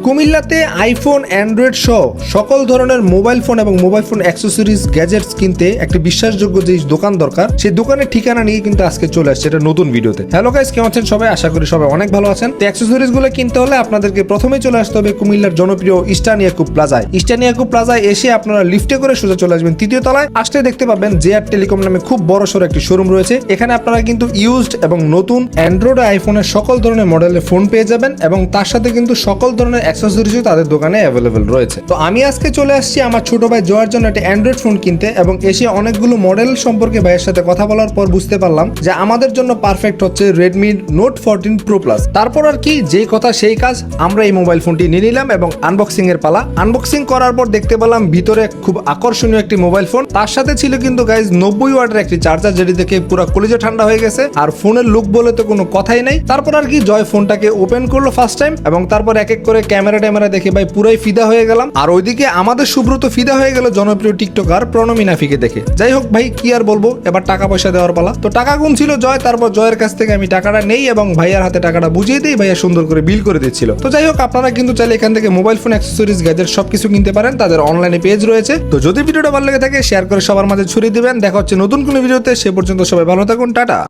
কুমিল্লাতে iPhone, Android সহ সকল ধরনের মোবাইল ফোন এবং মোবাইল ফোন অ্যাক্সেসরিজ গ্যাজেটস কিনতে একটি বিশ্বাসযোগ্য যে দোকান দরকার, সেই দোকানের ঠিকানা নিয়ে কিন্তু আজকে চলে আসছে এটা নতুন ভিডিওতে। হ্যালো গাইস, কেমন আছেন সবাই? আশা করি সবাই অনেক ভালো আছেন। তো অ্যাক্সেসরিজ গুলো কিনতে হলে আপনাদেরকে প্রথমে চলে আসতে হবে কুমিল্লার জনপ্রিয় ইস্টার্ন ইয়াকুব প্লাজায়। ইস্টার্ন ইয়াকুব প্লাজায় এসে আপনারা লিফটে করে সোজা চলে আসবেন তৃতীয় তলায়। আসলে দেখতে পাবেন জেআর টেলিকম নামে খুব বড় সড়ো একটি শোরুম রয়েছে। এখানে আপনারা কিন্তু ইউজড এবং নতুন অ্যান্ড্রয়েড আইফোনের সকল ধরনের মডেলের ফোন পেয়ে যাবেন এবং তার সাথে কিন্তু সকল ধরনের অ্যাক্সেসরিজও তাদের দোকানে অ্যাভেলেবেল রয়েছে। তো আমি আজকে চলে আসছি আমার ছোট ভাই জয়ের জন্য একটা অ্যান্ড্রয়েড ফোন কিনতে, এবং এসে অনেকগুলো মডেল সম্পর্কে ভাইয়ের সাথে কথা বলার পর বুঝতে পারলাম যে আমাদের জন্য পারফেক্ট হচ্ছে রেডমি নোট 14 প্রো প্লাস। তারপর আর কি, যেই কথা সেই কাজ, আমরা এই মোবাইল ফোনটি নিয়ে নিলাম এবং আনবক্সিং এর পালা। আনবক্সিং করার পর দেখতে পেলাম ভিতরে খুব আকর্ষণীয় একটি মোবাইল ফোন। তার সাথে ছিল কিন্তু গাইজ 90 ওয়াটের একটি চার্জার, যেটি দেখে পুরো কলিজা ঠান্ডা হয়ে গেছে। আর ফোনের লুক বলে তো কোনো কথাই নাই। তারপর আর কি, জয় ফোনটাকে ওপেন করলো ফার্স্ট টাইম, এবং তারপর এক এক করে ক্যামেরা দেখে ভাই পুরাই ফিদা হয়ে গেলাম। আর ওইদিকে আমাদের সুব্রত ফিদা হয়ে গেল জনপ্রিয় টিকটকার প্রণমী নাফিকে দেখে। যাই হোক ভাই, কি আর বলবো, এবার টাকা পয়সা দেওয়ার পালা। তো টাকা গুণ ছিল জয়, তারপর জয়ের কাছ থেকে আমি টাকাটা নেই এবং ভাইয়ার হাতে টাকাটা বুঝিয়ে দিই। ভাইয়া সুন্দর করে বিল করে দিচ্ছিল। তো যাই হোক, আপনারা কিন্তু চাইলে এখান থেকে মোবাইল ফোন অ্যাক্সেসরিজ গ্যাজেট সবকিছু কিনতে পারেন। তাদের অনলাইনে পেজ রয়েছে। তো যদি ভিডিওটা ভালো লেগে থাকে শেয়ার করে সবার মাঝে ছড়িয়ে দিবেন। দেখা হচ্ছে নতুন কোনো ভিডিওতে। সে পর্যন্ত সবাই ভালো থাকুন, টাটা।